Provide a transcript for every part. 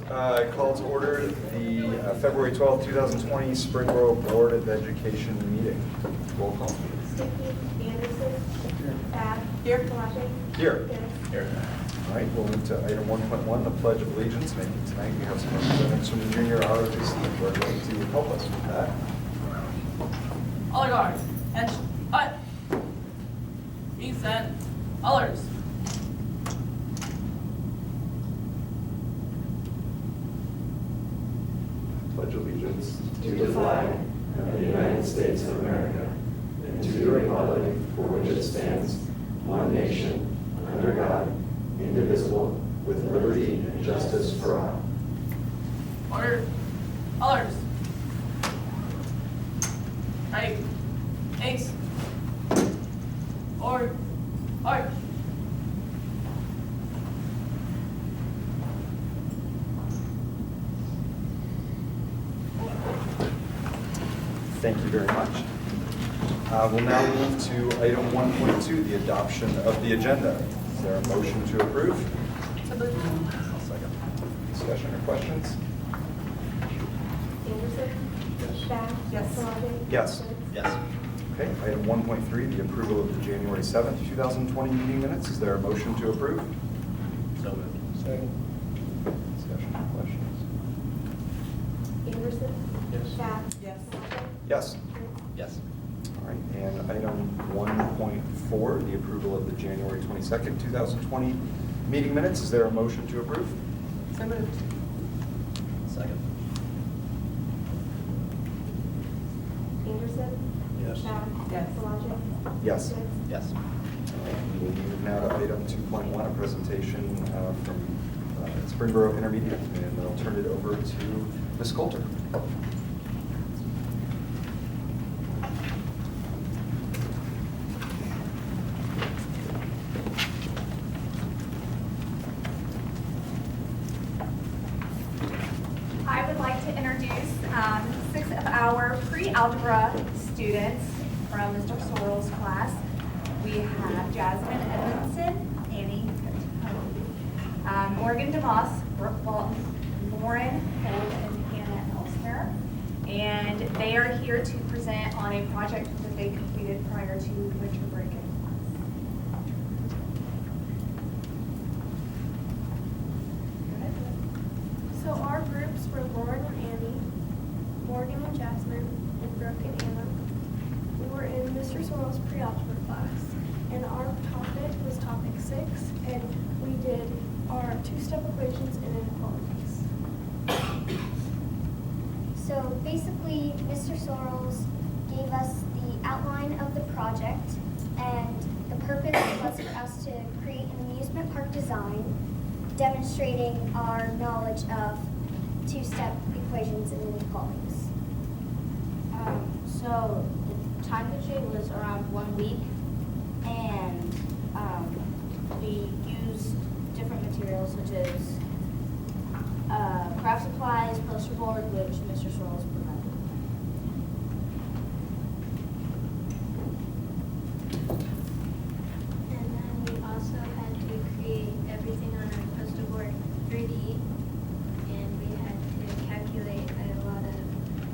I call to order the February 12th, 2020 Springboro Board of Education meeting. Roll call. Sticky, Anderson, Bath, here, Palage. Here. Here. All right, we'll move to item 1.1, the Pledge of Allegiance. And tonight we have some representatives from the junior ROTC who are going to help us with that. All guards, and but being sent, others. Pledge allegiance to the flag of the United States of America and to the republic for which it stands, one nation, under God, indivisible, with liberty and justice for all. Order, others. Right, ace, or arch. Thank you very much. We'll now move to item 1.2, the adoption of the agenda. Is there a motion to approve? So moved. I'll second. Discussion or questions? Anderson. Yes. Bath. Yes. Palage. Yes. Yes. Okay, item 1.3, the approval of the January 7th, 2020 meeting minutes. Is there a motion to approve? So moved. Second. Discussion or questions? Anderson. Yes. Bath. Yes. Palage. Yes. Yes. All right, and item 1.4, the approval of the January 22nd, 2020 meeting minutes. Is there a motion to approve? So moved. Second. Anderson. Yes. Bath. Yes. Palage. Yes. Yes. We'll move now to item 2.1, a presentation from Springboro Intermediate, and I'll turn it over to Ms. Coulter. I would like to introduce 6 of our pre-algebra students from Mr. Sorrell's class. We have Jasmine Edmondson, Annie, Morgan DeMoss, Brooke Walton, Lauren Holt, and Hannah Elsner. And they are here to present on a project that they completed prior to winter break in class. So our groups were Lauren and Annie, Morgan and Jasmine, and Brooke and Anna. We were in Mr. Sorrell's pre-algebra class, and our topic was topic 6, and we did our two-step equations and inequalities. So basically, Mr. Sorrells gave us the outline of the project, and the purpose was for us to create an amusement park design demonstrating our knowledge of two-step equations and inequalities. So the time constraint was around 1 week, and we used different materials such as craft supplies, poster board, which Mr. Sorrells provided. And then we also had to create everything on our poster board 3D, and we had to calculate a lot of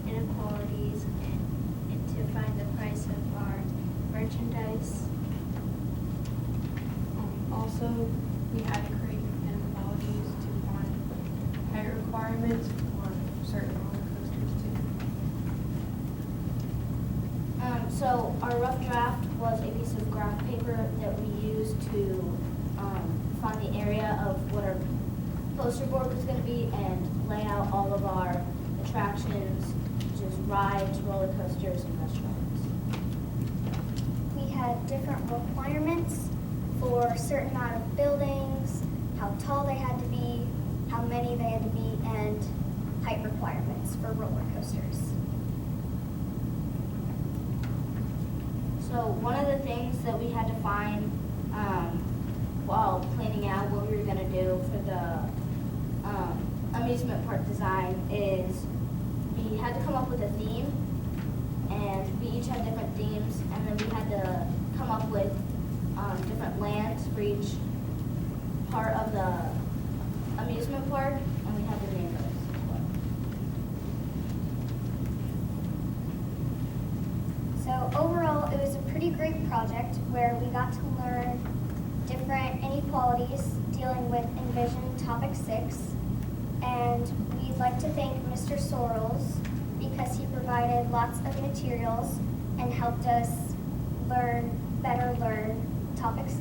inequalities and to find the price of our merchandise. Also, we had to create inequalities to find height requirements for certain roller coasters too. So our rough draft was a piece of graph paper that we used to find the area of what our poster board was going to be and lay out all of our attractions, which is rides, roller coasters, and restaurants. We had different requirements for a certain amount of buildings, how tall they had to be, how many they had to be, and height requirements for roller coasters. So one of the things that we had to find while planning out what we were going to do for the amusement park design is we had to come up with a theme, and we each had different themes, and then we had to come up with different lands for each part of the amusement park, and we had to name pretty great project where we got to learn different inequalities dealing with Envision Topic 6. And we'd like to thank Mr. Sorrells because he provided lots of materials and helped us better learn Topic 6.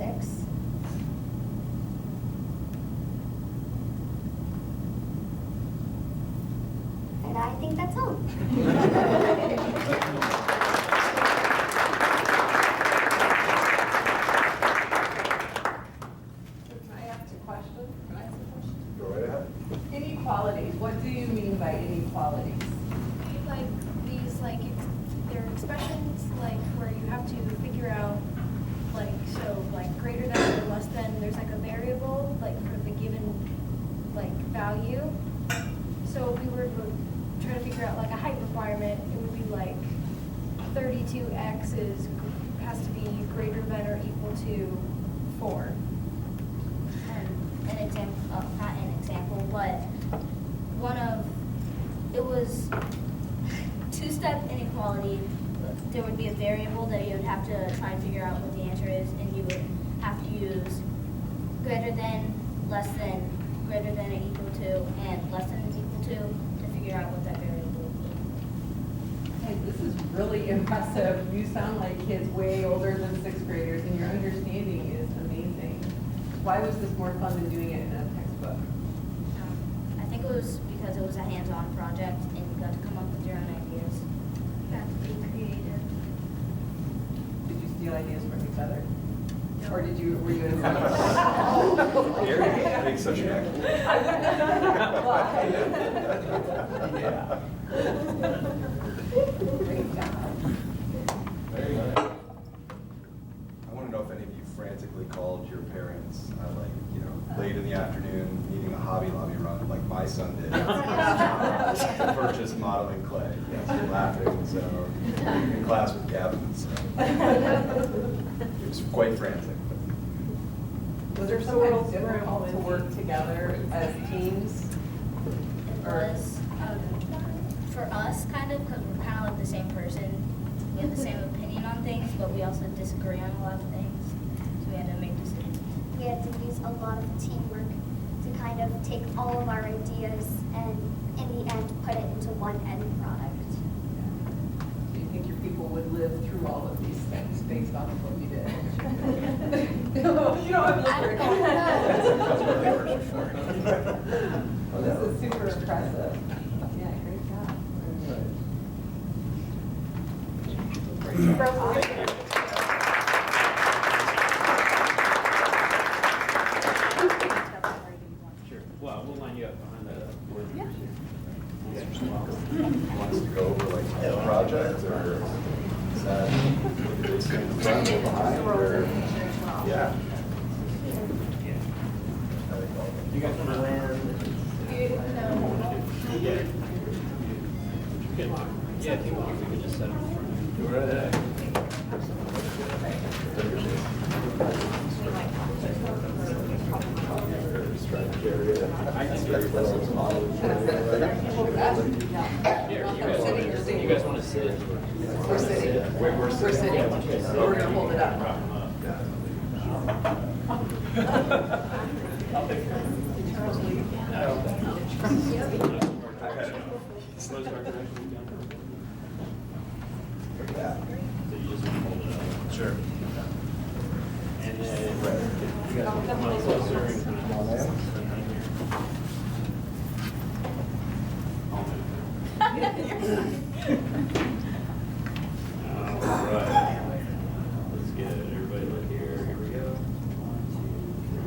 And I think that's all. Can I ask a question? Can I ask a question? Go right ahead. Inequalities, what do you mean by inequalities? Like these, they're expressions like where you have to figure out, greater than or less than, there's like a variable, for the given, value. So if we were to try to figure out a height requirement, it would be 32x has to be greater than or equal to 4. An example, not an example, but it was two-step inequality. There would be a variable that you would have to try and figure out what the answer is, and you would have to use greater than, less than, greater than or equal to, and less than is equal to figure out what that variable would be. Hey, this is really impressive. You sound like kids way older than 6th graders, and your understanding is amazing. Why was this more fun than doing it in a textbook? I think it was because it was a hands-on project, and you got to come up with your own ideas. You have to be creative. Did you steal ideas from each other? Or were you in Gary makes such an excellent. Yeah. Great job. Very good. I want to know if any of you frantically called your parents, late in the afternoon, needing a Hobby Lobby run, like my son did, to purchase modeling clay. Yes, you're laughing, so in class with Gavin, so it was quite frantic. Was there some kind of difficult to work together as teams? It was, for us, kind of, because we're kind of like the same person. We have the same opinion on things, but we also disagree on a lot of things. So we had to make decisions. We had to use a lot of teamwork to kind of take all of our ideas and in the end put it into one end product. Do you think your people would live through all of these things based off of what you did? You don't have to look Well, this is super impressive. Yeah, great job. Great job. Sure. Well, we'll line you up behind the board. Yeah. Wants to go over the project, or is that, do they stand in front or behind, or? Yeah. You guys want to land? Yeah, if you want, we can just set them in front. Do it Just trying to carry it. That's very well. You guys want to sit? We're sitting. We're sitting. We're gonna hold it up. Charles, leave. Slow start direction down. Yeah. So you just want to hold it up. Sure. And then you guys want to come on closer and kind of Come on in. All right. Let's get it. Everybody look here. Here we go. 1, 2, 3.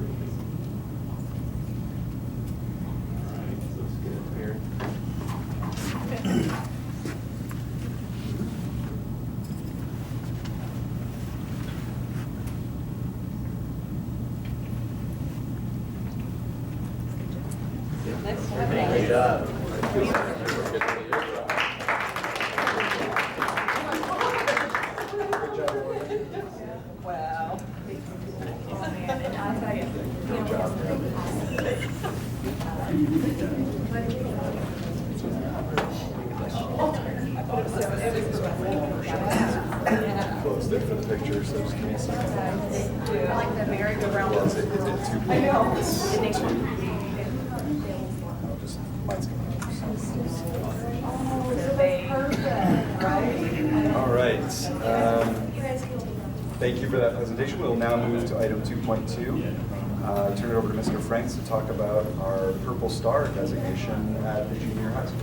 All right. Looks good here. Nice to have you. Great job. Wow. Good job. It was closed it for the picture, so just give me a second. I like the merry-go-round. Yeah, is it too big? I know. I'll just, mine's coming up. Perfect, right? All right. Thank you for that presentation. We'll now move to item 2.2. Turn it over to Mr. Franks to talk about our Purple Star designation at the junior high school.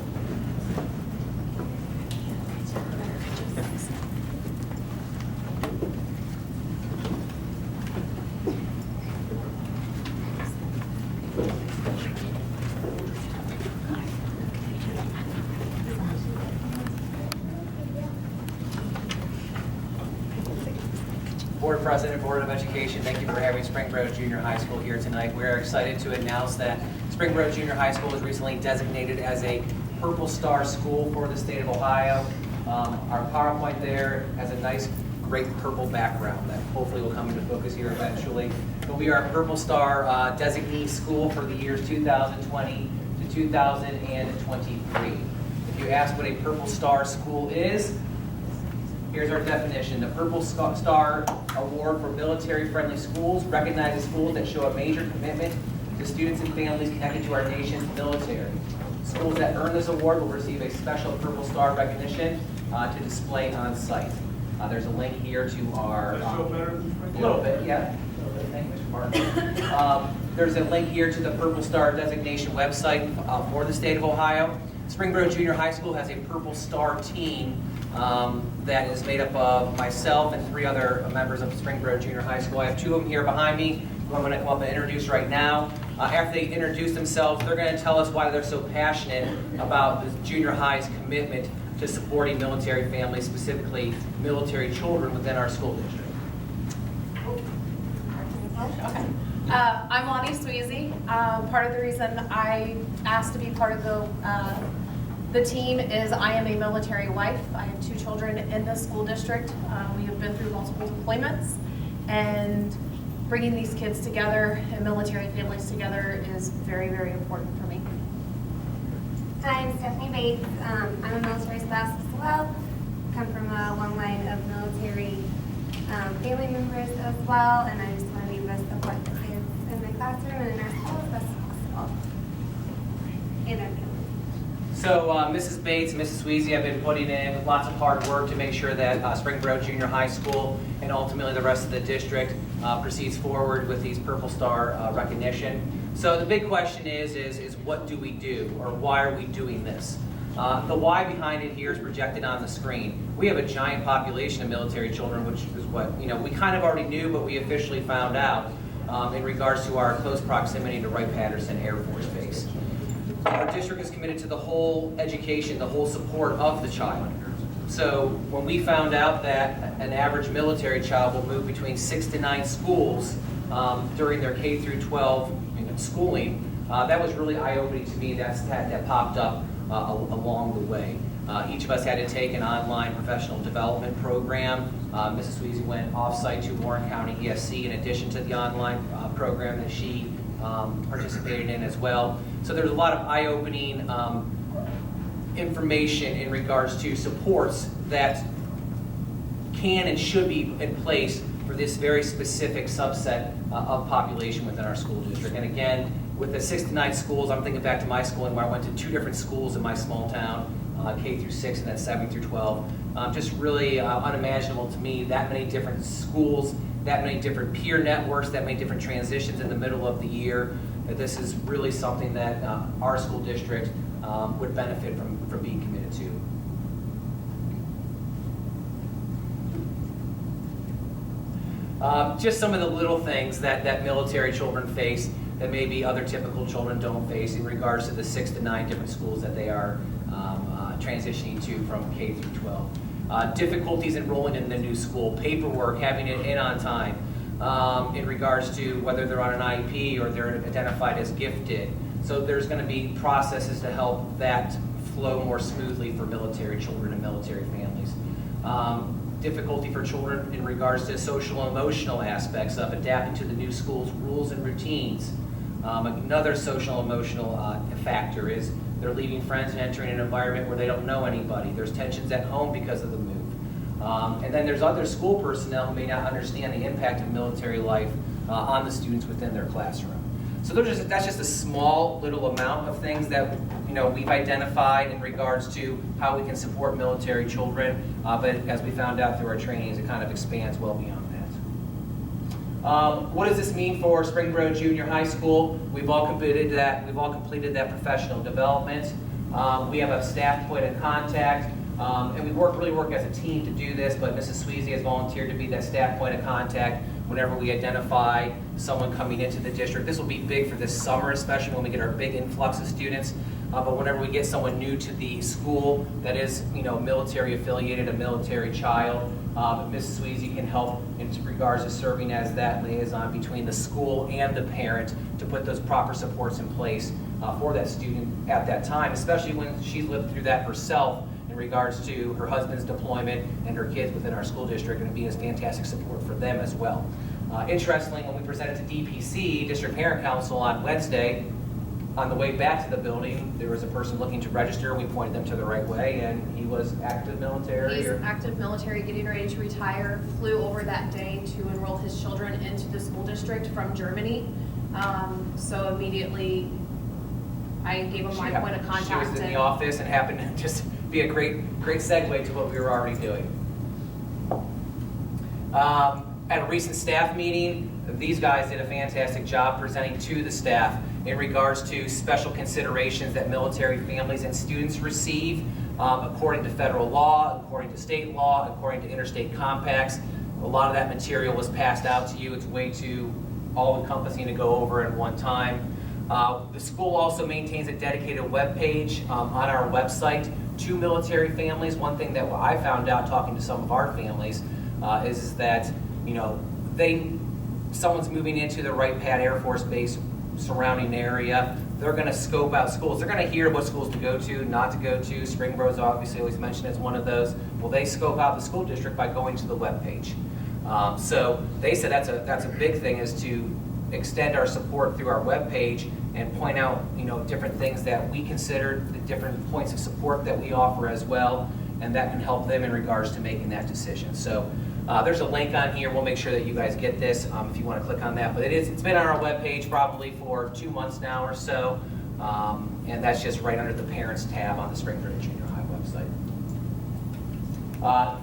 Board President, Board of Education, thank you for having Springboro Junior High School here tonight. We're excited to announce that Springboro Junior High School was recently designated as a Purple Star school for the state of Ohio. Our PowerPoint there has a nice, great purple background that hopefully will come into focus here eventually. But we are a Purple Star designee school for the years 2020 to 2023. If you ask what a Purple Star school is, here's our definition. The Purple Star Award for military-friendly schools recognizes schools that show a major commitment to students and families connected to our nation's military. Schools that earn this award will receive a special Purple Star recognition to display on site. There's a link here to our... a little bit, yeah. Thank you, Mr. Martin. There's a link here to the Purple Star designation website for the state of Ohio. Springboro Junior High School has a Purple Star team that is made up of myself and 3 other members of Springboro Junior High School. I have 2 of them here behind me who I'm going to come up and introduce right now. After they introduce themselves, they're going to tell us why they're so passionate about the junior high's commitment to supporting military families, specifically military children within our school district. Okay. I'm Lonnie Sweezy. Part of the reason I asked to be part of the team is I am a military wife. I have 2 children in this school district. We have been through multiple deployments, and bringing these kids together and military families together is very, very important for me. Hi, I'm Stephanie Bates. I'm a military spouse as well. Come from a long line of military family members as well, and I just want to be able to support the kids in my classroom and in our school as best as possible. And our families. So Mrs. Bates and Mrs. Sweezy have been putting in lots of hard work to make sure that Springboro Junior High School and ultimately the rest of the district proceeds forward with these Purple Star recognition. So the big question is what do we do, or why are we doing this? The why behind it here is projected on the screen. We have a giant population of military children, which is what we kind of already knew, but we officially found out in regards to our close proximity to Wright-Patterson Air Force Base. Our district is committed to the whole education, the whole support of the child. So when we found out that an average military child will move between 6 to 9 schools during their K through 12 schooling, that was really eye-opening to me. That popped up along the way. Each of us had to take an online professional development program. Mrs. Sweezy went off-site to Warren County ESC in addition to the online program that she participated in as well. So there's a lot of eye-opening information in regards to supports that can and should be in place for this very specific subset of population within our school district. And again, with the 6 to 9 schools, I'm thinking back to my schooling where I went to 2 different schools in my small town, K through 6 and then 7 through 12. Just really unimaginable to me, that many different schools, that many different peer networks, that many different transitions in the middle of the year. That this is really something that our school district would benefit from being committed to. Just some of the little things that military children face that maybe other typical children don't face in regards to the 6 to 9 different schools that they are transitioning to from K through 12. Difficulties enrolling in the new school, paperwork, having it in on time, in regards to whether they're on an IEP or they're identified as gifted. So there's going to be processes to help that flow more smoothly for military children and military families. Difficulty for children in regards to social and emotional aspects of adapting to the new school's rules and routines. Another social and emotional factor is they're leaving friends and entering an environment where they don't know anybody. There's tensions at home because of the move. And then there's other school personnel who may not understand the impact of military life on the students within their classroom. So that's just a small little amount of things that we've identified in regards to how we can support military children. But as we found out through our trainings, it kind of expands well beyond that. What does this mean for Springboro Junior High School? We've all completed that professional development. We have a staff point of contact. And we really work as a team to do this, but Mrs. Sweezy has volunteered to be that staff point of contact whenever we identify someone coming into the district. This will be big for this summer, especially when we get our big influx of students. But whenever we get someone new to the school that is, military affiliated, a military child, Mrs. Sweezy can help in regards to serving as that liaison between the school and the parent to put those proper supports in place for that student at that time, especially when she's lived through that herself in regards to her husband's deployment and her kids within our school district, and it being a fantastic support for them as well. Interestingly, when we presented to DPC, District Parent Council, on Wednesday, on the way back to the building, there was a person looking to register. We pointed them to the right way, and he was active military. He's active military, getting ready to retire, flew over that day to enroll his children into the school district from Germany. So immediately, I gave him my point of contact. She was in the office and happened to just be a great segue to what we were already doing. At a recent staff meeting, these guys did a fantastic job presenting to the staff in regards to special considerations that military families and students receive according to federal law, according to state law, according to interstate compacts. A lot of that material was passed out to you. It's way too all-encompassing to go over in one time. The school also maintains a dedicated web page on our website to military families. One thing that I found out talking to some of our families is that someone's moving into the Wright Pat Air Force Base surrounding area. They're going to scope out schools. They're going to hear what schools to go to, not to go to. Springboro's obviously always mentioned as one of those. Well, they scope out the school district by going to the web page. So they said that's a big thing, is to extend our support through our web page and point out different things that we consider, the different points of support that we offer as well, and that can help them in regards to making that decision. So there's a link on here. We'll make sure that you guys get this if you want to click on that. But it's been on our web page probably for 2 months now or so, and that's just right under the Parents tab on the Springboro Junior High website.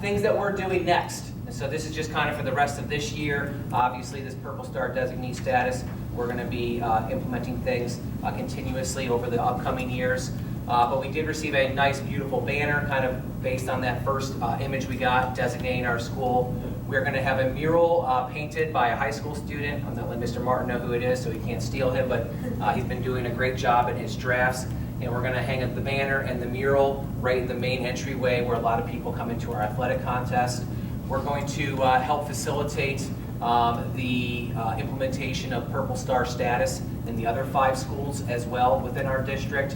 Things that we're doing next. And so this is just kind of for the rest of this year. Obviously, this Purple Star designee status, we're going to be implementing things continuously over the upcoming years. But we did receive a nice, beautiful banner, kind of based on that first image we got designating our school. We're going to have a mural painted by a high school student. I'm not letting Mr. Martin know who it is, so he can't steal him, but he's been doing a great job in his drafts. And we're going to hang up the banner and the mural right in the main entryway where a lot of people come into our athletic contest. We're going to help facilitate the implementation of Purple Star status in the other 5 schools as well within our district.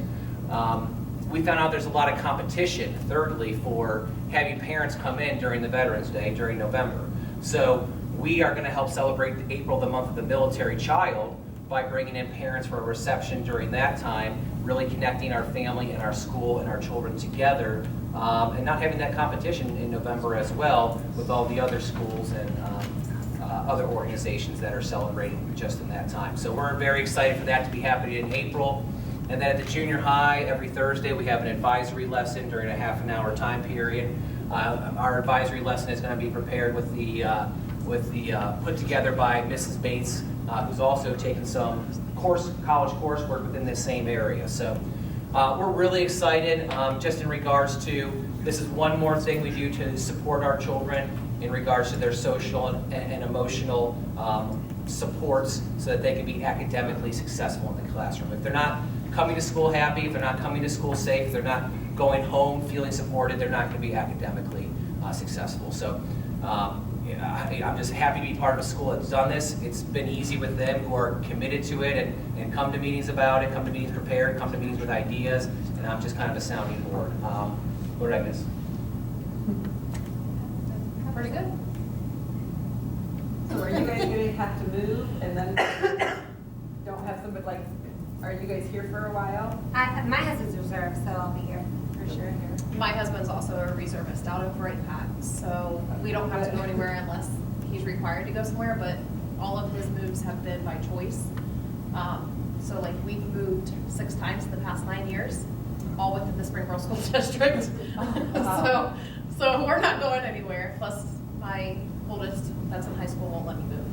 We found out there's a lot of competition, thirdly, for having parents come in during the Veterans Day, during November. So we are going to help celebrate April, the month of the military child, by bringing in parents for a reception during that time, really connecting our family and our school and our children together, and not having that competition in November as well with all the other schools and other organizations that are celebrating just in that time. So we're very excited for that to be happening in April. And then at the junior high, every Thursday, we have an advisory lesson during a half an hour time period. Our advisory lesson is going to be prepared with the put together by Mrs. Bates, who's also taken some college coursework within this same area. So we're really excited just in regards to, this is one more thing we do to support our children in regards to their social and emotional supports so that they can be academically successful in the classroom. If they're not coming to school happy, if they're not coming to school safe, if they're not going home feeling supported, they're not going to be academically successful. So I'm just happy to be part of a school that's done this. It's been easy with them, who are committed to it and come to meetings about it, come to meetings prepared, come to meetings with ideas, and I'm just kind of a sounding board. What did I miss? Pretty good. So are you guys going to have to move and then don't have somebody, like, are you guys here for a while? My husband's reserved, so I'll be here for for sharing here. My husband's also a reservist out of Wright Pat, so we don't have to go anywhere unless he's required to go somewhere, but all of his moves have been by choice. So like we've moved 6 times in the past 9 years, all within the Springboro School District. So we're not going anywhere, plus my oldest that's in high school won't let me move.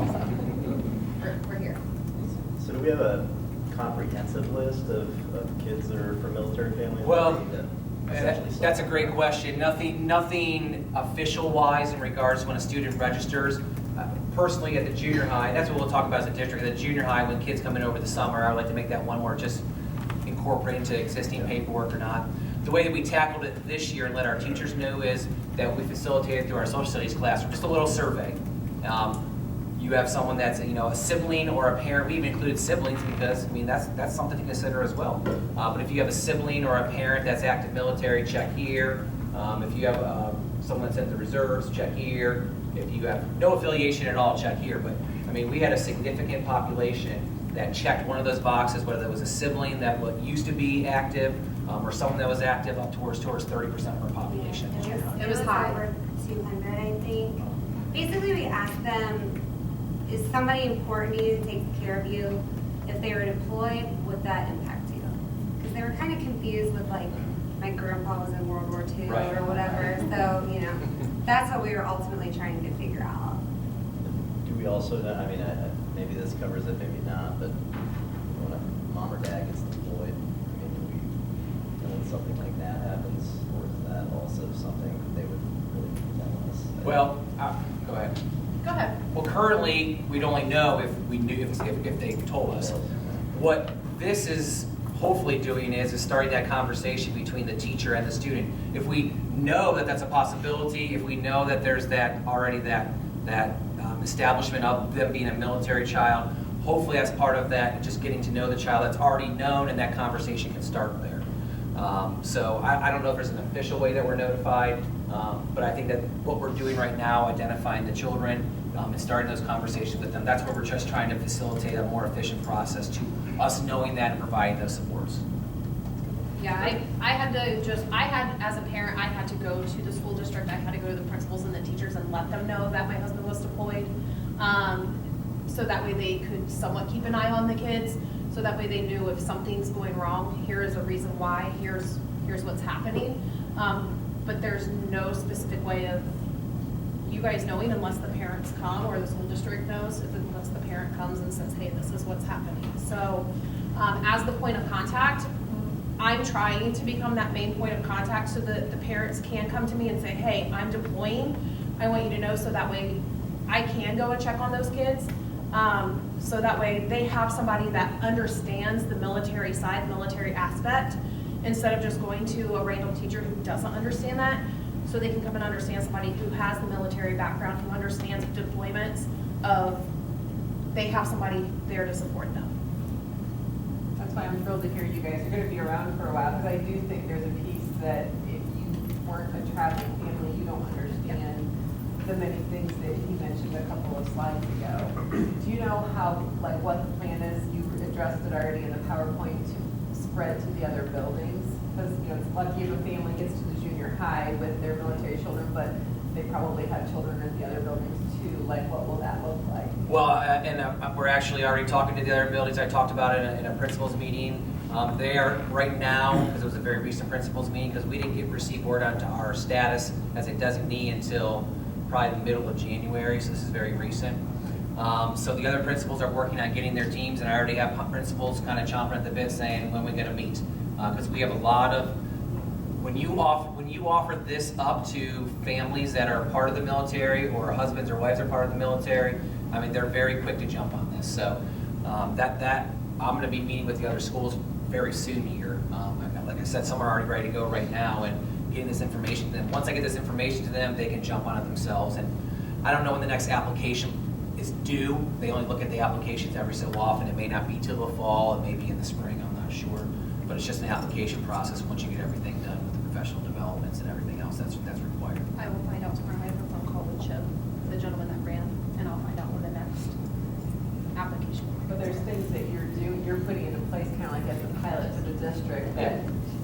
So we're here. So do we have a comprehensive list of kids that are from military families? Well, Essentially that's a great question. Nothing official-wise in regards to when a student registers. Personally, at the junior high, that's what we'll talk about as a district. At the junior high, when kids come in over the summer, I would like to make that one more just incorporate into existing paperwork or not. The way that we tackled it this year and let our teachers know is that we facilitated through our social studies classroom, just a little survey. You have someone that's a sibling or a parent. We even included siblings because that's something to consider as well. But if you have a sibling or a parent that's active military, check here. If you have someone that's in the reserves, check here. If you have no affiliation at all, check here. But we had a significant population that checked one of those boxes, whether it was a sibling that used to be active or someone that was active, up towards 30% of our population. Yeah, It was high. over 200, I think. Basically, we asked them, is somebody important to you that takes care of you? If they were deployed, would that impact you? Because they were kind of confused with like, my grandpa was in World War II Right. or whatever. So, that's what we were ultimately trying to figure out. Do we also know, maybe this covers it, maybe not, but when a mom or dad gets deployed, do we know when something like that happens, or is that also something that they would really tell us? Well, go ahead. Go ahead. Well, currently, we'd only know if we knew if they told us. What this is hopefully doing is starting that conversation between the teacher and the student. If we know that that's a possibility, if we know that there's that establishment of them being a military child, hopefully as part of that, just getting to know the child that's already known, and that conversation can start there. So I don't know if there's an official way that we're notified, but I think that what we're doing right now, identifying the children and starting those conversations with them, that's where we're just trying to facilitate a more efficient process to us knowing that and providing those supports. Yeah, I had as a parent, I had to go to the school district, I had to go to the principals and the teachers and let them know that my husband was deployed. So that way they could somewhat keep an eye on the kids, so that way they knew if something's going wrong, here is a reason why, here's what's happening. But there's no specific way of you guys knowing unless the parents come, or the school district knows, unless the parent comes and says, hey, this is what's happening. So as the point of contact, I'm trying to become that main point of contact so that the parents can come to me and say, hey, I'm deploying. I want you to know, so that way I can go and check on those kids. So that way they have somebody that understands the military side, military aspect, instead of just going to a random teacher who doesn't understand that. So they can come and understand somebody who has the military background, who understands deployments they have somebody there to support them. That's why I'm thrilled to hear you guys are going to be around for a while, because I do think there's a piece that if you weren't a traveling family, you don't understand the many things that he mentioned a couple of slides ago. Do you know what the plan is? You addressed it already in the PowerPoint to spread to the other buildings, because it's lucky if a family gets to the junior high with their military children, but they probably have children in the other buildings too. What will that look like? Well, we're actually already talking to the other buildings. I talked about it in a principals meeting. They are right now, because it was a very recent principals meeting, because we didn't receive word onto our status as a designee until probably the middle of January, so this is very recent. So the other principals are working on getting their teams, and I already have principals kind of chomping at the bit saying when we're going to meet, because we have a lot of. When you offer this up to families that are part of the military, or husbands or wives are part of the military, they're very quick to jump on this. So that I'm going to be meeting with the other schools very soon here. Like I said, some are already ready to go right now, and getting this information to them. Once I get this information to them, they can jump on it themselves. And I don't know when the next application is due. They only look at the applications every so often. It may not be till the fall, it may be in the spring, I'm not sure. But it's just an application process once you get everything done with the professional developments and everything else that's required. I will find out tomorrow. I have a phone call with Chip, the gentleman that ran, and I'll find out when the next application will be. But there's things that you're putting into place, kind of like as a pilot to the district, that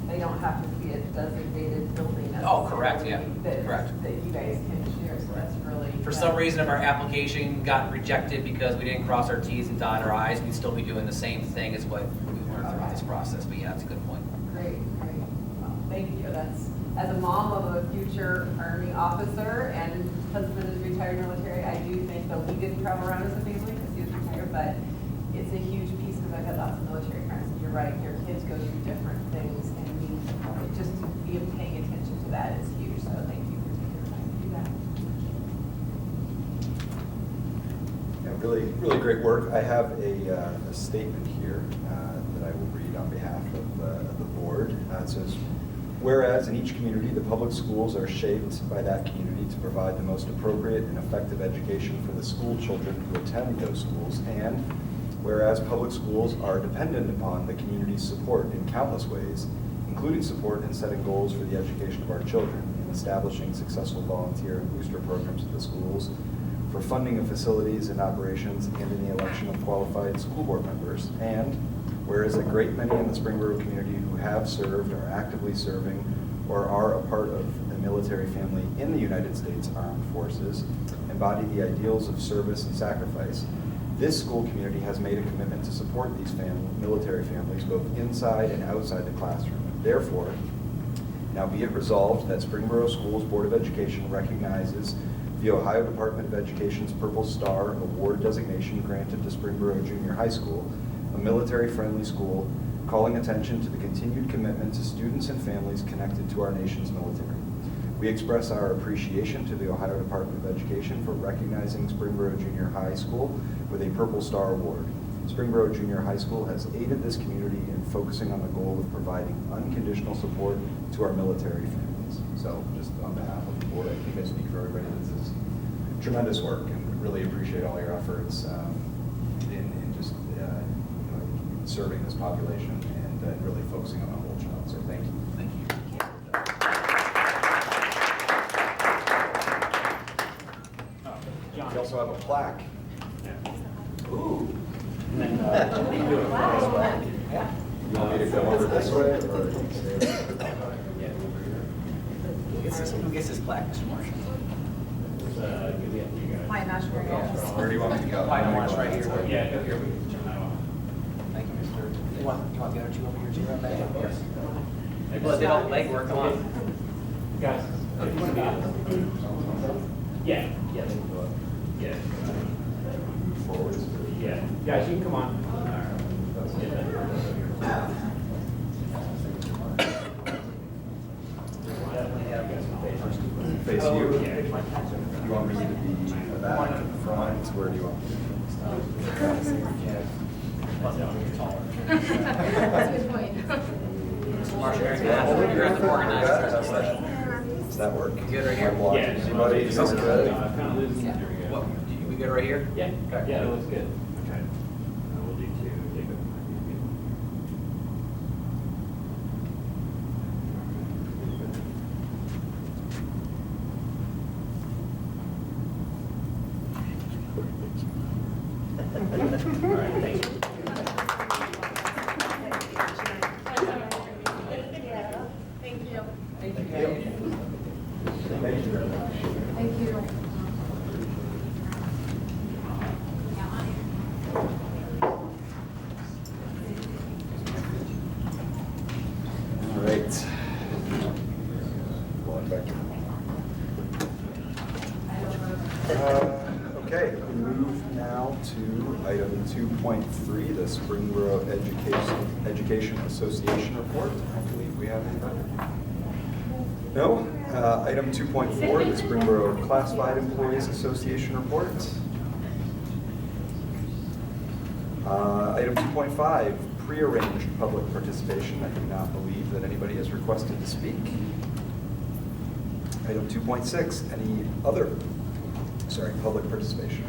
they don't have to be a designated building. Oh, correct, yeah, That, correct. that you guys can share, so that's really. For some reason, if our application got rejected because we didn't cross our Ts and dot our Is, we'd still be doing the same thing as what we learned throughout this process, but yeah, that's a good point. Great, great. Well, thank you. That's, as a mom of a future Army officer and husband is retired military, I do think, though we didn't travel around as a family because he was retired, but it's a huge piece because I've got lots of military friends. And you're right, your kids go through different things and just to be paying attention to that is huge. So thank you for taking the time to do that. Yeah, really great work. I have a statement here that I will read on behalf of the board. It says, whereas in each community, the public schools are shaped by that community to provide the most appropriate and effective education for the school children who attend those schools, and whereas public schools are dependent upon the community's support in countless ways, including support in setting goals for the education of our children, in establishing successful volunteer and booster programs at the schools, for funding of facilities and operations, and in the election of qualified school board members. And whereas a great many in the Springboro community who have served, are actively serving, or are a part of the military family in the United States Armed Forces embody the ideals of service and sacrifice, this school community has made a commitment to support these military families both inside and outside the classroom. Therefore, now be it resolved that Springboro Schools Board of Education recognizes the Ohio Department of Education's Purple Star Award designation granted to Springboro Junior High School, a military-friendly school, calling attention to the continued commitment to students and families connected to our nation's military. We express our appreciation to the Ohio Department of Education for recognizing Springboro Junior High School with a Purple Star Award. Springboro Junior High School has aided this community in focusing on the goal of providing unconditional support to our military families. So just on behalf of the board, I think I speak for everybody, this is tremendous work and really appreciate all your efforts in just serving this population and really focusing on the whole child. So thank you. Thank you. We also have a plaque. Ooh. And then, Yeah. You want me to come over this way or stay there? Who gets this plaque, Mr. Marshall? My imaginary office. Where do you want me to go? I don't want to right here. Yeah, go here, we can turn that off. Thank you, Mr. You want the other two over here too, right back? Yes. Well, they don't legwork, come on. Guys, if you want to be. Yeah, yeah, they can go up. Yeah. Forwards. Yeah, guys, you can come on. Face you. Yeah. You want me to be back, front, where do you want me That's a good point. Mr. Marshall, you're at the organizer. Does that work? You good right here? Blocking Yeah. anybody? Is this good? I'm kind of losing it. There we go. What, we good right here? Yeah, Okay. yeah, that looks good. Okay. We'll do two. Jacob. All right, thank you. Thank you. Thank you very much. Thank you. All right. Going back to okay, we move now to item 2.3, the Springboro Education Association report. I believe we have it. No. Item 2.4, the Springboro Classified Employees Association report. Item 2.5, prearranged public participation. I do not believe that anybody has requested to speak. Item 2.6, any other, public participation.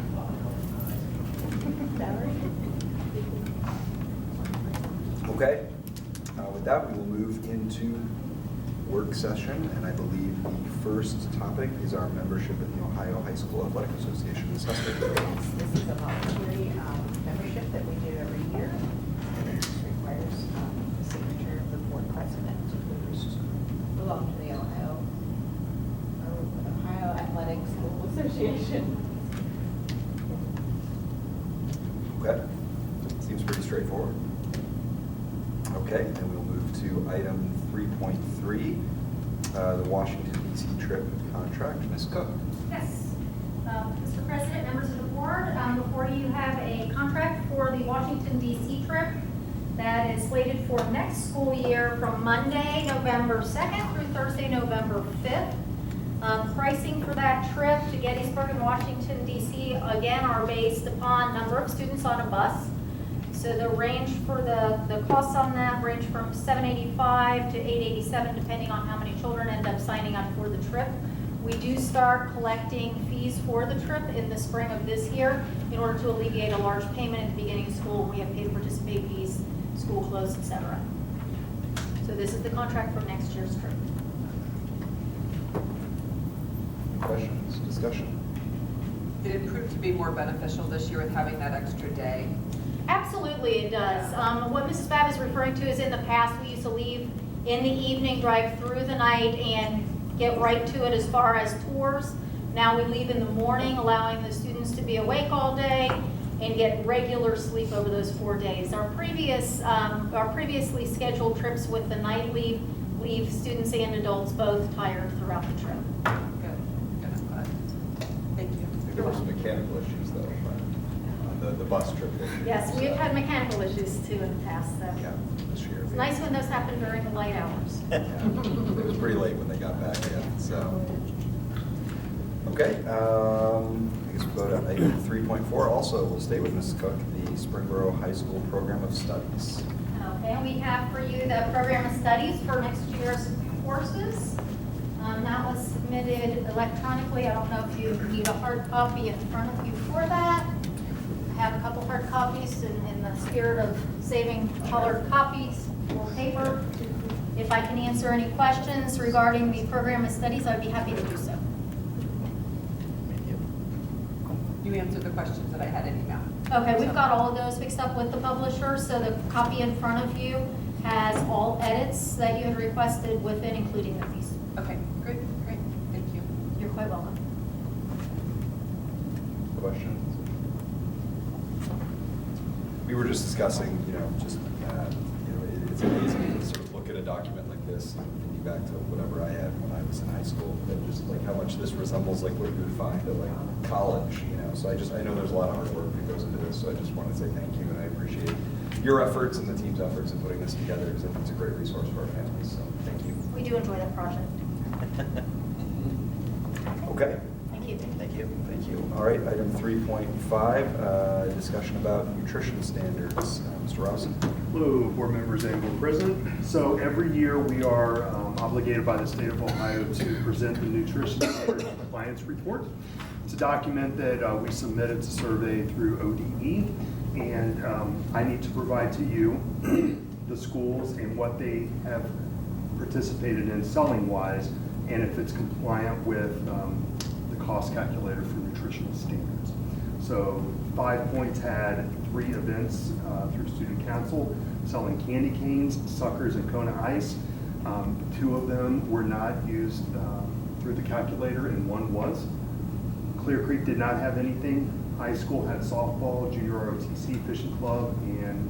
Okay, with that, we will move into work session, and I believe the first topic is our membership in the Ohio High School Athletic Association. Ms. Hester. This is a voluntary membership that we do every year. It requires the signature of the board president. The negotiation. Okay, seems pretty straightforward. Okay, then we'll move to item 3.3, the Washington DC trip contract. Ms. Cook. Yes. Mr. President, members of the board, before you have a contract for the Washington DC trip that is slated for next school year from Monday, November 2nd through Thursday, November 5th. Pricing for that trip to Gettysburg and Washington DC, again, are based upon number of students on a bus. So the range for the costs on that range from $785 to $887, depending on how many children end up signing up for the trip. We do start collecting fees for the trip in the spring of this year in order to alleviate a large payment at the beginning of school. We have paid participate fees, school clothes, etc. So this is the contract for next year's trip. Questions, discussion? Did it prove to be more beneficial this year with having that extra day? Absolutely, it does. What Mrs. Babb is referring to is in the past, we used to leave in the evening, drive through the night, and get right to it as far as tours. Now we leave in the morning, allowing the students to be awake all day and get regular sleep over those 4 days. Our previously scheduled trips with the night leave students and adults both tired throughout the trip. Good, good, I'm glad. Thank you. I think there were some mechanical issues though, on the bus trip. Yes, we've had mechanical issues too in the past, so. Yeah, this year. It's nice when those happen during the light hours. Yeah, it was pretty late when they got back, yeah, so. Okay, I guess we'll go to item 3.4. Also, we'll stay with Mrs. Cook, the Springboro High School Program of Studies. Okay, we have for you the program of studies for next year's courses. That was submitted electronically. I don't know if you need a hard copy in front of you for that. I have a couple hard copies in the spirit of saving colored copies or paper. If I can answer any questions regarding the program of studies, I'd be happy to do so. You answered the questions that I had in email. Okay, we've got all of those fixed up with the publisher, so the copy in front of you has all edits that you had requested with it, including the fees. Okay, great, great, thank you. You're quite welcome. Questions? We were just discussing, it's amazing to sort of look at a document like this and thinking back to whatever I had when I was in high school, and just like how much this resembles like what you would find at like college, So I know there's a lot of hard work that goes into this, so I just want to say thank you, and I appreciate your efforts and the team's efforts in putting this together, because I think it's a great resource for our families, so thank you. We do enjoy that project. Okay. Thank you. Thank you. Thank you. All right, item 3.5, discussion about nutrition standards. Mr. Robinson? Hello, board members and board president. So every year we are obligated by the state of Ohio to present the nutrition standards compliance report. It's a document that we submitted to survey through ODE, and I need to provide to you the schools and what they have participated in selling wise, and if it's compliant with the cost calculator for nutritional standards. So 5 Points had 3 events through student council selling candy canes, suckers, and Kona ice. 2 of them were not used through the calculator, and 1 was. Clear Creek did not have anything. High school had softball, junior ROTC, fishing club, and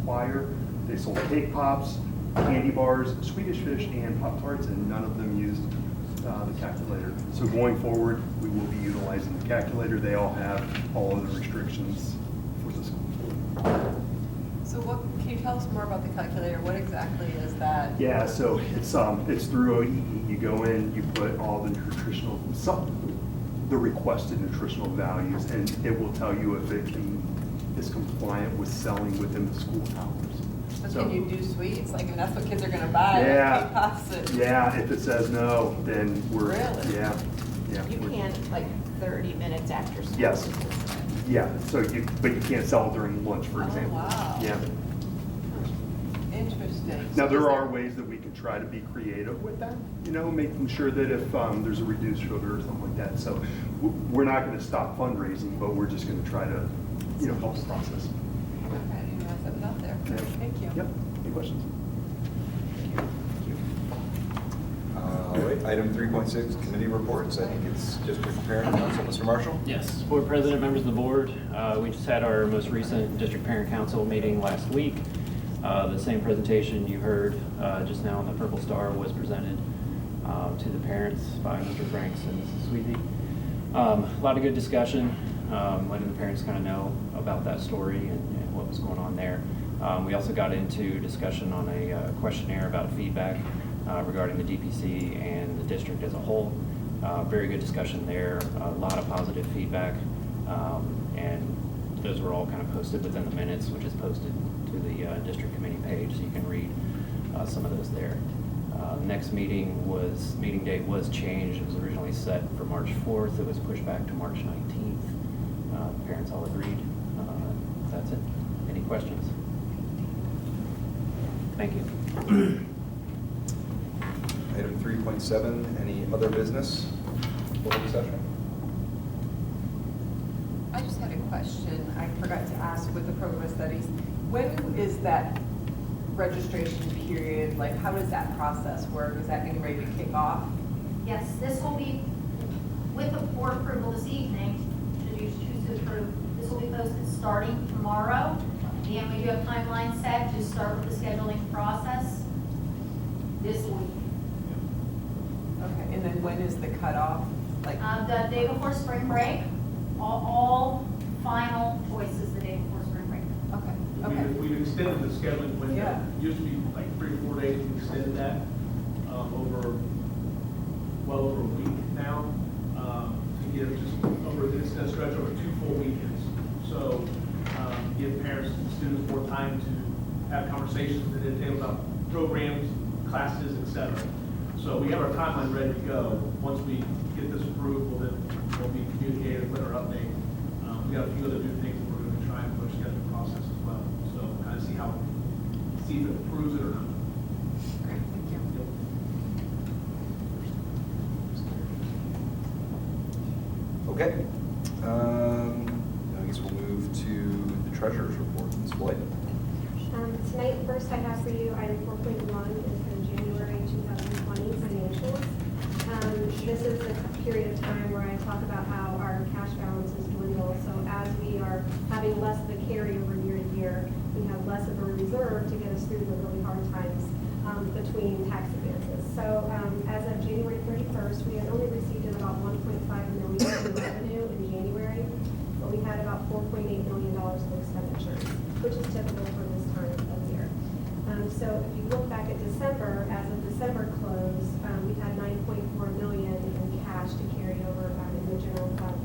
choir. They sold cake pops, candy bars, Swedish fish, and Pop-Tarts, and none of them used the calculator. So going forward, we will be utilizing the calculator. They all have all of the restrictions for the school. So can you tell us more about the calculator? What exactly is that? Yeah, so it's through OEE. You go in, you put all the nutritional, the requested nutritional values, and it will tell you if it is compliant with selling within the school hours. So can you do sweets? Like, that's what kids are gonna buy, Yeah. like cake pops and... Yeah, if it says no, then we're, Really? yeah. You can't, like, 30 minutes after school. Yes. Yeah, so but you can't sell it during lunch, for Oh, example. wow. Yeah. Interesting. Now, So there is are ways that we can try to be creative with that, making sure that if there's a reduced sugar or something like that. So we're not going to stop fundraising, but we're just going to try to, help the process. Okay, I didn't realize that was out there. Yeah. Thank you. Yep. Any questions? All right, Item 3.6, committee reports. I think it's District Parent Council. Mr. Marshall? Yes, Board President, members of the board, we just had our most recent District Parent Council meeting last week. The same presentation you heard just now on the Purple Star was presented to the parents by Mr. Franks and Mrs. Sweezy. A lot of good discussion, letting the parents kind of know about that story and what was going on there. We also got into discussion on a questionnaire about feedback regarding the DPC and the district as a whole. Very good discussion there, a lot of positive feedback, and those were all kind of posted within the minutes, which is posted to the district committee page, so you can read some of those there. Next meeting date was changed. It was originally set for March 4th. It was pushed back to March 19th. Parents all agreed. That's it. Any questions? Thank you. Item 3.7, any other business for the session? I just had a question. I forgot to ask with the program of studies. When is that registration period? Like, how does that process work? Is that getting ready to kick off? Yes, this will be, with the board approval this evening, should you choose to approve, this will be posted starting tomorrow. And we do have timeline set to start with the scheduling process this week. Okay, and then when is the cutoff? Like, The day before spring break, all final choices the day before spring break. okay. We've extended the scheduling window. Yeah. It used to be like 3 or 4 days. We extended that well over a week now to give just over this stretch over 2 full weekends. So give parents and students more time to have conversations at the table about programs, classes, etc. So we have our timeline ready to go. Once we get this approved, we'll be communicated with our update. We got a few other new things that we're going to be trying to push together the process as well. So kind of see if it approves it or not. Great, thank you. Okay. I guess we'll move to the treasurer's report. Ms. Floyd? Tonight, first I have for you item 4.1 is the January 2020 financials. This is a period of time where I talk about how our cash balances dwindle. So as we are having less of a carryover year to year, we have less of a reserve to get us through the really hard times between tax advances. So as of January 31st, we had only received about $1.5 million in revenue in January, but we had about $4.8 million of expenditures, which is typical for this time of year. So if you look back at December, as of December close, we had $9.4 million in cash to carry over in the general fund.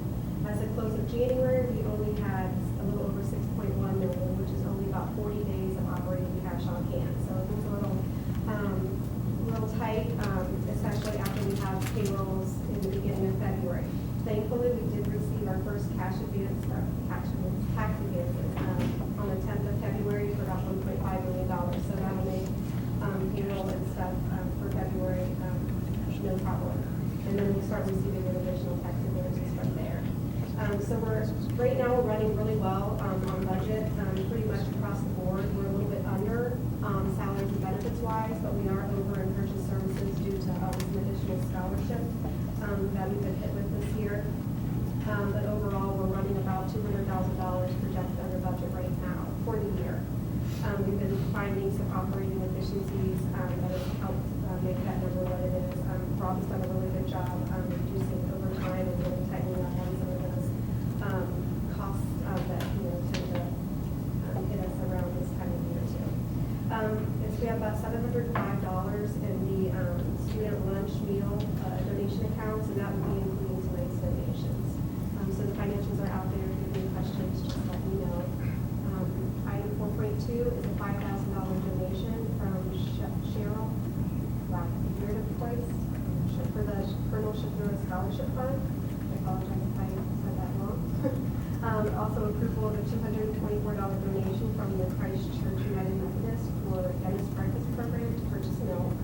As of close of January, we only had a little over $6.1 million, which is only about 40 days of operating cash on hand. So it was a little tight, especially after we have payrolls in the beginning of February. Thankfully, we did receive our first tax advances on the 10th of February for about $1.5 million. So that'll make payroll and stuff for February no problem. And then we'll start receiving an additional tax advances from there. So right now we're running really well on budget, pretty much across the board. We're a little bit under salaries and benefits wise, but we are over in purchase services due to some additional scholarship that we've been hit with this year. But overall, we're running about $200,000 projected under budget right now for the year. We've been finding some operating efficiencies that have helped make that number what it is. Rob's done a really good job reducing overtime and really tightening up on some of those costs that tend to hit us around this time of year too. We have about $705 in the student lunch meal donation account, so that would be including tonight's donations. So the financials are out there. If you have any questions, just let me know. Item 4.2 is a $5,000 donation from Cheryl for the Colonel Shapiro Scholarship Fund. I apologize if I said that wrong. Also approval of a $224 donation from the Christchurch United Methodist for dentist breakfast program to purchase milk.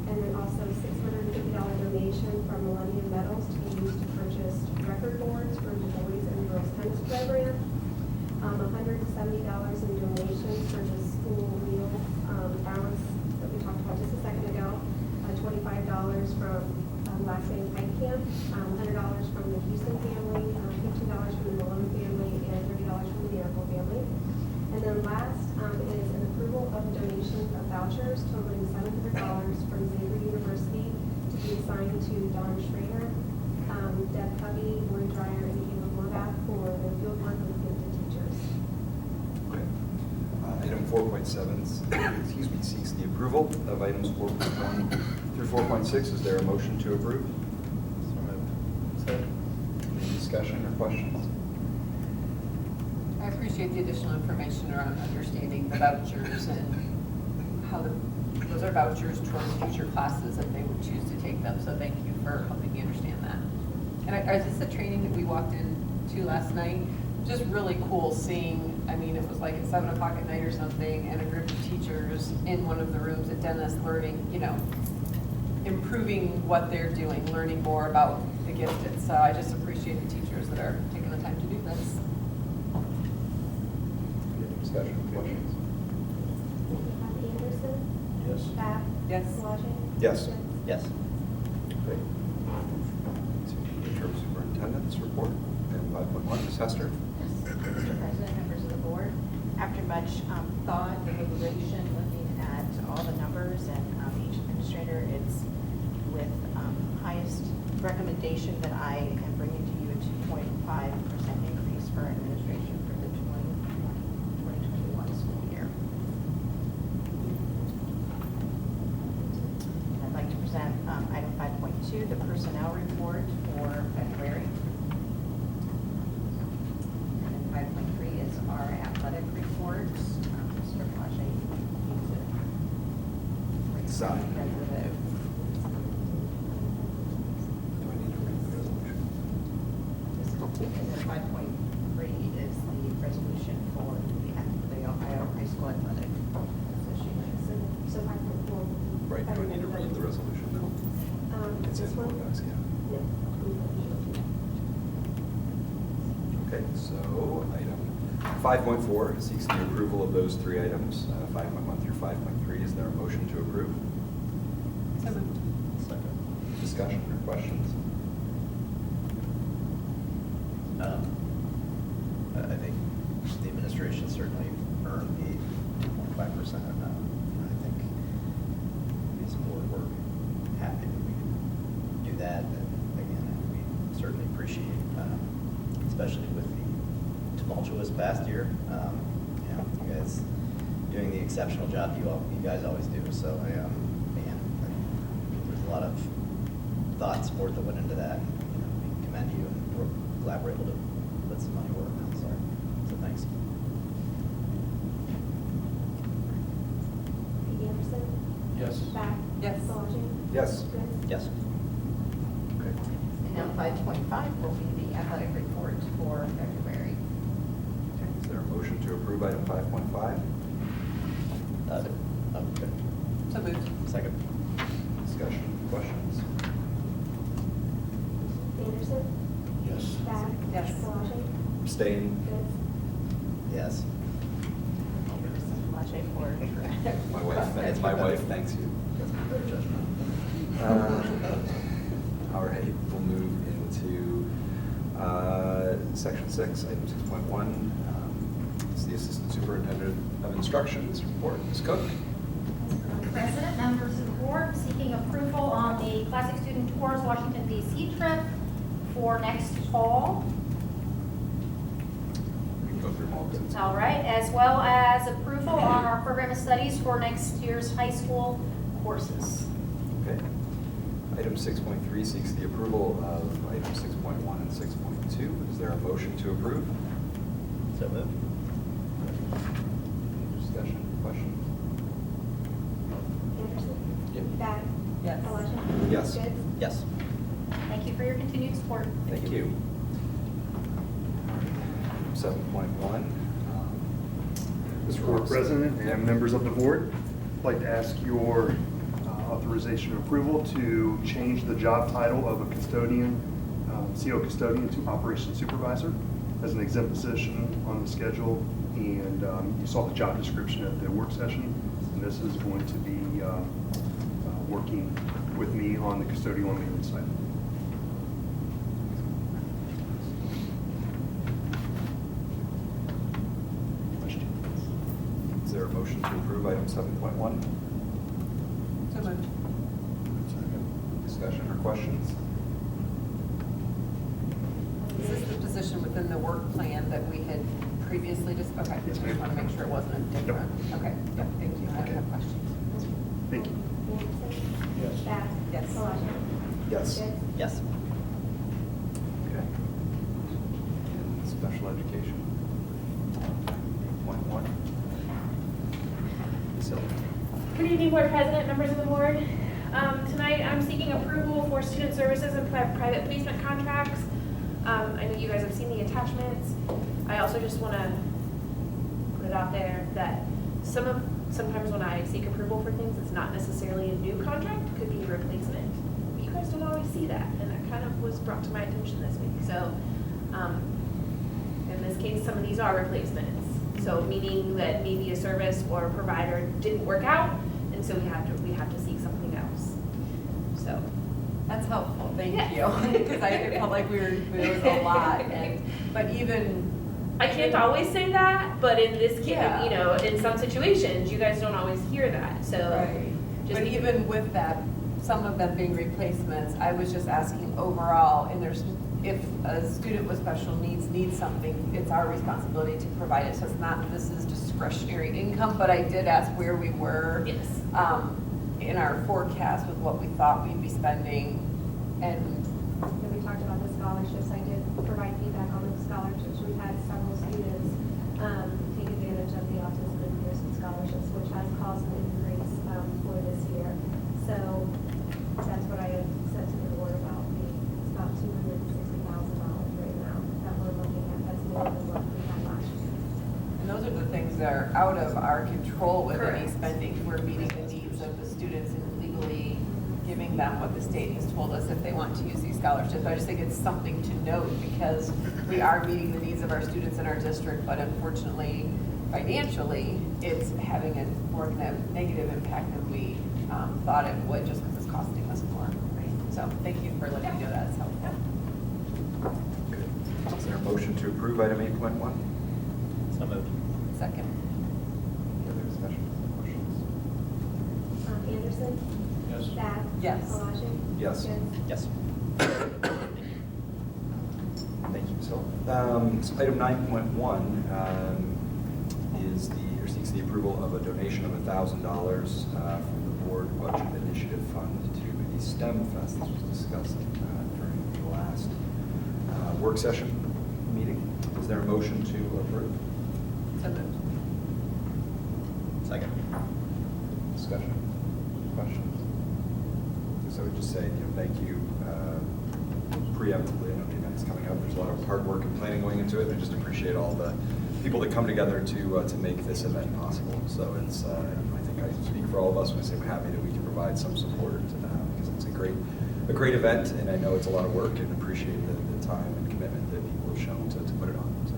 And then also $650 donation from Millennium Metals to be used to purchase record boards for the boys and girls tennis program. $170 in donations for the school meal balance that we talked about just a second ago. $25 from $100 from the Houston family, $15 from the Malone family, and $30 from the Miracle family. And then last is an approval of donation of vouchers totaling $700 from Xavier University to be assigned to Dawn Schrader, Deb Covey, Lori Dreyer, and Caleb Morbath for their field work with gifted teachers. Okay. Item 4.7, seeks the approval of items 4.1 through 4.6. Is there a motion to approve? So moved. Any discussion or questions? I appreciate the additional information around understanding the vouchers and how those are vouchers towards future classes if they would choose to take them. So thank you for helping me understand that. And is this the training that we walked into last night? Just really cool seeing, I mean, it was like at 7 o'clock at night or something, and a group of teachers in one of the rooms at Dennis learning, improving what they're doing, learning more about the gifted. So I just appreciate the teachers that are taking the time to do this. Any discussion or questions? Anderson? Yes. Bath? Yes. Palage? Yes. Goods? Yes. Great. To the interim superintendent's report. Item 5.1, Ms. Hester. Mr. President, members of the board, after much thought and deliberation, looking at all the numbers and each administrator, it's with highest recommendation that I am bringing to you a 2.5% increase for administration for the 2021 school year. I'd like to present item 5.2, the personnel report for February. And then 5.3 is our athletic report. Mr. Pache needs to Sign. read the vote. Do I need to read the resolution? And then 5.3 is the resolution for the Ohio High School Athletic Association. So 5.4. Right, do I need to read the resolution now? It's in This one? both, yeah. Yeah. Okay, so item 5.4 seeks the approval of those three items, 5.1 through 5.3. Is there a motion to approve? So moved. Second. Discussion or questions? I think the administration certainly earned the 2.5%. I think as a board, we're happy that we can do that. And again, we certainly appreciate, especially with the tumultuous past year, you guys doing the exceptional job you guys always do. So there's a lot of thought, support that went into that. We commend you, and we're glad we're able to put some money where it counts. So thanks. Anderson? Yes. Bath? Yes. Palage? Yes. Goods? Yes. Okay. And now 5.5 will be the athletic report for February. Okay, is there a motion to approve item 5.5? Okay. So moved. Second. Discussion, questions? Anderson? Yes. Bath? Yes. Palage? Abstain? Goods? Yes. Pache for My wife, it's my wife, thanks you. Better judgment. All right, we'll move into section 6, item 6.1. It's the Assistant Superintendent of Instruction's report. Ms. Cook. President, members of the board, seeking approval on the Classic Student Tours Washington DC trip for next fall. We can go through them all. 'Cause it's- All right, as well as approval on our program of studies for next year's high school courses. Okay. Item 6.3 seeks the approval of items 6.1 and 6.2. Is there a motion to approve? So moved. Discussion, questions? Anderson? Yep. Bath? Yes. Palage? Yes. Goods? Yes. Thank you for your continued support. Thank you. 7.1. Mr. Board President and members of the board, I'd like to ask your authorization and approval to change the job title of a custodian, CO custodian, to operations supervisor as an exempt position on the schedule. And you saw the job description at the work session, and this is going to be working with me on the custodial and maintenance side. to approve item 7.1? So moved. Discussion or questions? Is this the position within the work plan that we had previously just, okay. Yes, ma'am. Just want to make sure it wasn't a different, okay, yep, thank you. I don't have questions. Thank you. Anderson? Yes. Bath? Yes. Palage? Yes. Goods? Yes. Okay. And special education? 8.1? So, Good evening, Board President, members of the board. Tonight, I'm seeking approval for student services and private placement contracts. I know you guys have seen the attachments. I also just want to put it out there that sometimes when I seek approval for things, it's not necessarily a new contract, it could be a replacement. But you guys don't always see that, and that kind of was brought to my attention this week. So, in this case, some of these are replacements. So meaning that maybe a service or a provider didn't work out, and so we have to seek something else. So That's helpful, thank Yeah. you. Because I felt like there was a lot, but even. I can't always say that, but in this case, Yeah. in some situations, you guys don't always hear that. So Right. just But even with that, some of them being replacements, I was just asking overall, and if a student with special needs something, it's our responsibility to provide it. So it's not, this is discretionary income, but I did ask where we were yes. in our forecast with what we thought we'd be spending. And When we talked about the scholarships, I did provide feedback on the scholarships. We've had several students take advantage of the Autism and Pearson scholarships, which has caused an increase for this year. So that's what I had said to the board about. It's about $260,000 right now that we're looking at. That's more than what we had last year. And those are the things that are out of our control with any Correct. spending. We're meeting the needs of the students and legally giving them what the state has told us if they want to use these scholarships. I just think it's something to note because we are meeting the needs of our students in our district, but unfortunately, financially, it's having a more negative impact than we thought it would just because it's costing us more. Right? So thank you for letting me know that. It's helpful. is there a motion to approve item 8.1? So moved. Second. Any other discussion or questions? Anderson? Yes. Bath? Yes. Palage? Yes. Goods? Yes. Thank you, so item 9.1 seeks the approval of a donation of $1,000 from the Board Budget Initiative Fund to the STEM Fest. This was discussed during the last work session meeting. Is there a motion to approve? So moved. Second. Discussion? Questions? So I would just say, thank you preemptively. I know the event is coming up. There's a lot of hard work and planning going into it. I just appreciate all the people that come together to make this event possible. So it's, I think I speak for all of us when I say we're happy that we can provide some support because it's a great event, and I know it's a lot of work and appreciate the time and commitment that people have shown to put it on. So.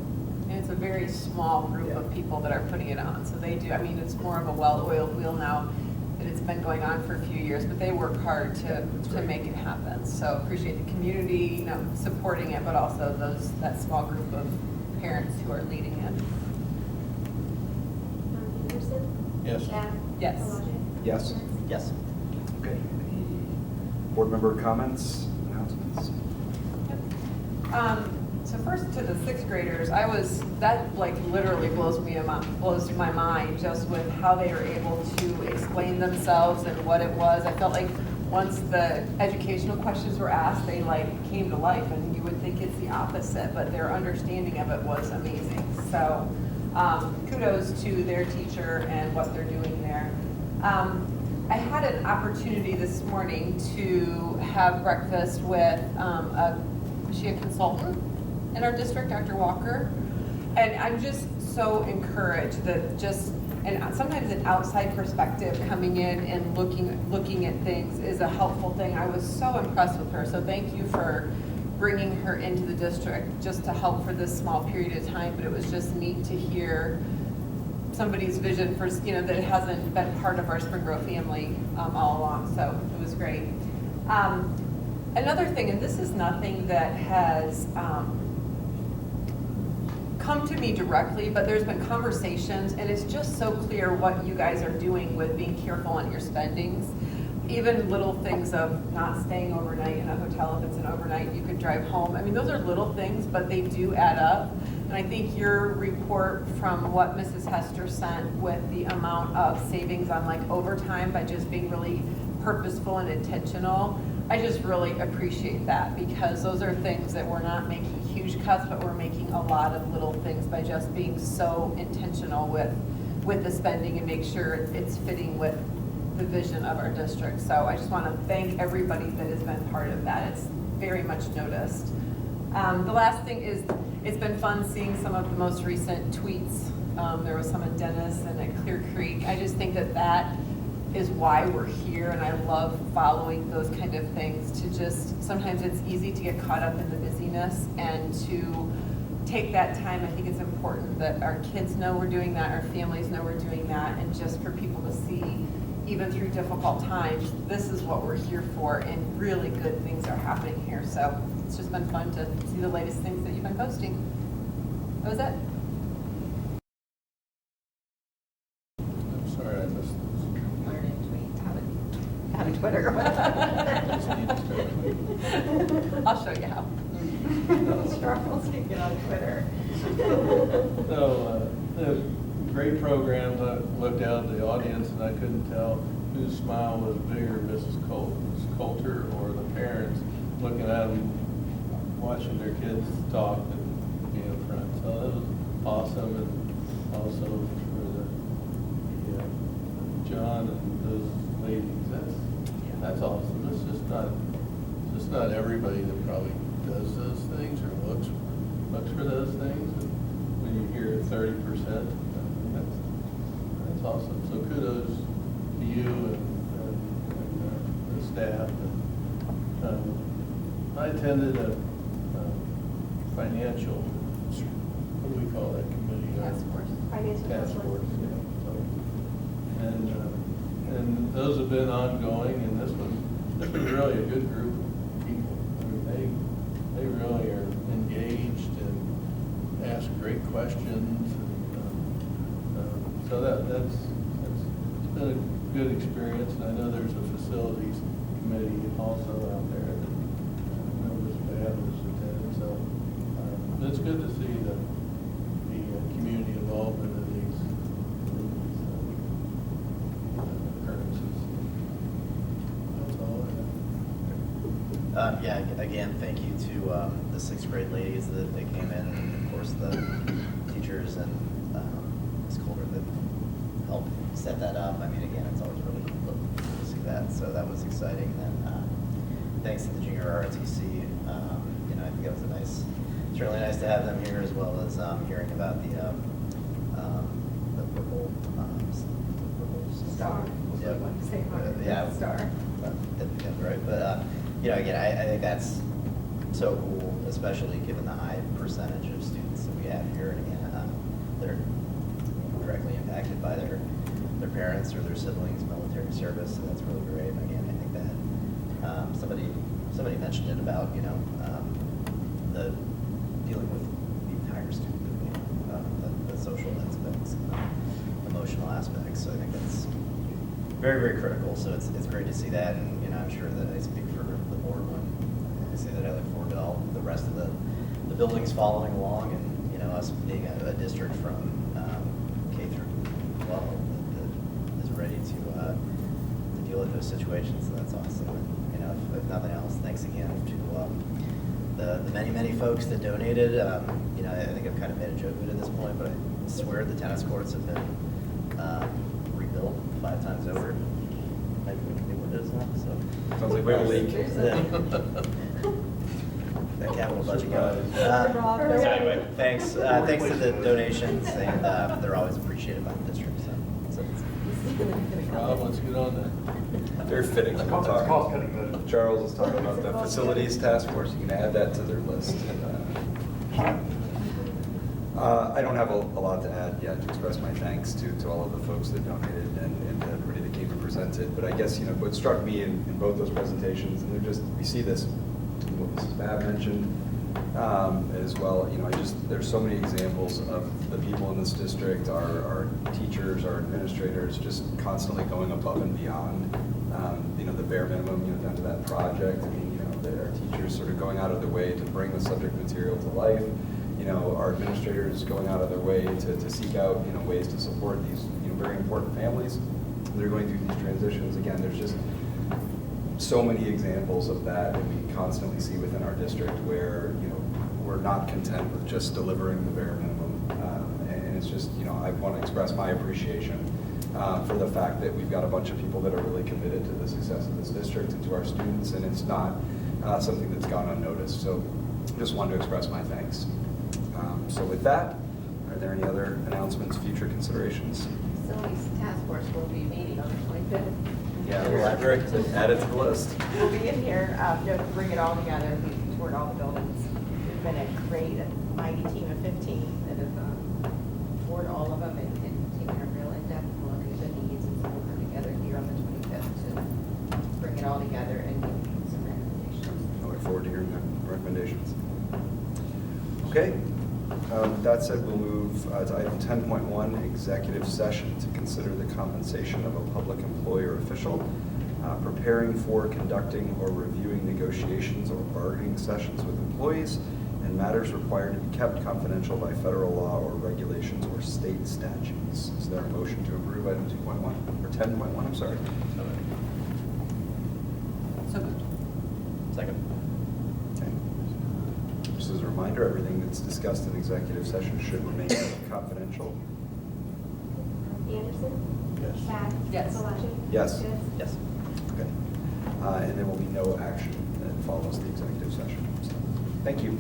And it's a very small group of people that are putting it on. So they do, I mean, it's more of a well-oiled wheel now. And it's been going on for a few years, but they work hard to make it happen. So appreciate the community, supporting it, but also that small group of parents who are leading it. Anderson? Yes. Bath? Yes. Palage? Yes. Goods? Yes. Okay. Any board member comments, announcements? So first to the sixth graders, that literally blows my mind just with how they were able to explain themselves and what it was. I felt like once the educational questions were asked, they came to life, and you would think it's the opposite, but their understanding of it was amazing. So kudos to their teacher and what they're doing there. I had an opportunity this morning to have breakfast with a consultant in our district, Dr. Walker, and I'm just so encouraged that and sometimes an outside perspective coming in and looking at things is a helpful thing. I was so impressed with her, so thank you for bringing her into the district just to help for this small period of time, but it was just neat to hear somebody's vision for, that hasn't been part of our Springboro family all along, so it was great. Another thing, and this is nothing that has come to me directly, but there's been conversations, and it's just so clear what you guys are doing with being careful on your spendings. Even little things of not staying overnight in a hotel. If it's an overnight, you could drive home. I mean, those are little things, but they do add up. And I think your report from what Mrs. Hester sent with the amount of savings on like overtime by just being really purposeful and intentional, I just really appreciate that, because those are things that we're not making huge cuts, but we're making a lot of little things by just being so intentional with the spending and make sure it's fitting with the vision of our district. So I just want to thank everybody that has been part of that. It's very much noticed. The last thing is, it's been fun seeing some of the most recent tweets. There was some at Dennis and at Clear Creek. I just think that is why we're here, and I love following those kind of things. To just, sometimes it's easy to get caught up in the busyness, and to take that time. I think it's important that our kids know we're doing that, our families know we're doing that, and just for people to see, even through difficult times, this is what we're here for, and really good things are happening here. So it's just been fun to see the latest things that you've been posting. That was it. I'm sorry, I missed this. Learn and tweet how to Twitter. I'll show you how. Charles can get on Twitter. So, great program. I looked out at the audience and I couldn't tell whose smile was bigger, Mrs. Coulter or the parents looking at them, watching their kids talk and be in front. So that was awesome. And also for the John and those ladies, that's awesome. It's just not everybody that probably does those things or looks for those things. And when you hear 30%, that's awesome. So kudos to you and the staff. I attended a financial, what do we call that committee? Task force. Task force, yeah. So, and those have been ongoing, and this was really a good group of people. I mean, they really are engaged and ask great questions. And, so it's been a good experience, and I know there's a facilities committee also out there that members of the others attended. So it's good to see the community involvement in these occurrences. That's all I have. Yeah, again, thank you to the sixth grade ladies that came in, and of course the teachers and Ms. Colbert that helped set that up. I mean, again, it's always really cool to see that, so that was exciting. And thanks to the junior ROTC, I think it was it's really nice to have them here, as well as hearing about the purple Star. Yeah, Star. Right, but again, I think that's so cool, especially given the high percentage of students that we have here, and again, that are directly impacted by their parents or their siblings' military service. So that's really great. And again, I think that somebody mentioned it about the dealing with the entire student, the social aspects, emotional aspects. So I think that's very, very critical. So it's great to see that, and I'm sure that I speak for the board when I say that I look forward to all the rest of the buildings following along, and us being a district from K through 12 that is ready to deal with those situations. So that's awesome. And if nothing else, thanks again to the many folks that donated. I think I've kind of made a joke of it at this point, but I swear the tennis courts have been rebuilt 5 times over. Maybe new windows now, so. Sounds like we have a leak. That capital budget going. So anyway, thanks to the donations, and they're always appreciated by the district. So Rob, let's get on that. They're fitting. Charles was talking about the facilities task force. You can add that to their list. I don't have a lot to add yet to express my thanks to all of the folks that donated and everybody that came and presented. But I guess what struck me in both those presentations, and we see this, what Mrs. Babb mentioned, as well. You know, there's so many examples of the people in this district, our teachers, our administrators, just constantly going above and beyond, you know, the bare minimum, you know, down to that project. I mean, you know, our teachers sort of going out of their way to bring the subject material to life. You know, our administrators going out of their way to seek out, you know, ways to support these, you know, very important families. They're going through these transitions. Again, there's just so many examples of that we constantly see within our district where, you know, we're not content with just delivering the bare minimum. And it's just, you know, I want to express my appreciation for the fact that we've got a bunch of people that are really committed to the success of this district and to our students, and it's not something that's gone unnoticed. So just wanted to express my thanks. So with that, are there any other announcements, future considerations? Facilities Task Force will be meeting on the 25th. Yeah, the library, add it to the list. We'll be in here, to bring it all together, we toured all the buildings. We've been a great, mighty team of 15 that have toured all of them and taken a real in-depth look at the needs, and so we'll come together here on the 25th to bring it all together and give some recommendations. I look forward to hearing the recommendations. Okay, with that said, we'll move to item 10.1, executive session to consider the compensation of a public employee or official, preparing for, conducting, or reviewing negotiations or bargaining sessions with employees, and matters required to be kept confidential by federal law or regulations or state statutes. Is there a motion to approve item 2.1, or 10.1, I'm sorry? So moved. Second. Okay. Just as a reminder, everything that's discussed in executive session should remain confidential. Anderson? Yes. Bath? Yes. Palage? Yes. Goods? Yes. Okay. And there will be no action that follows the executive session. So, thank you.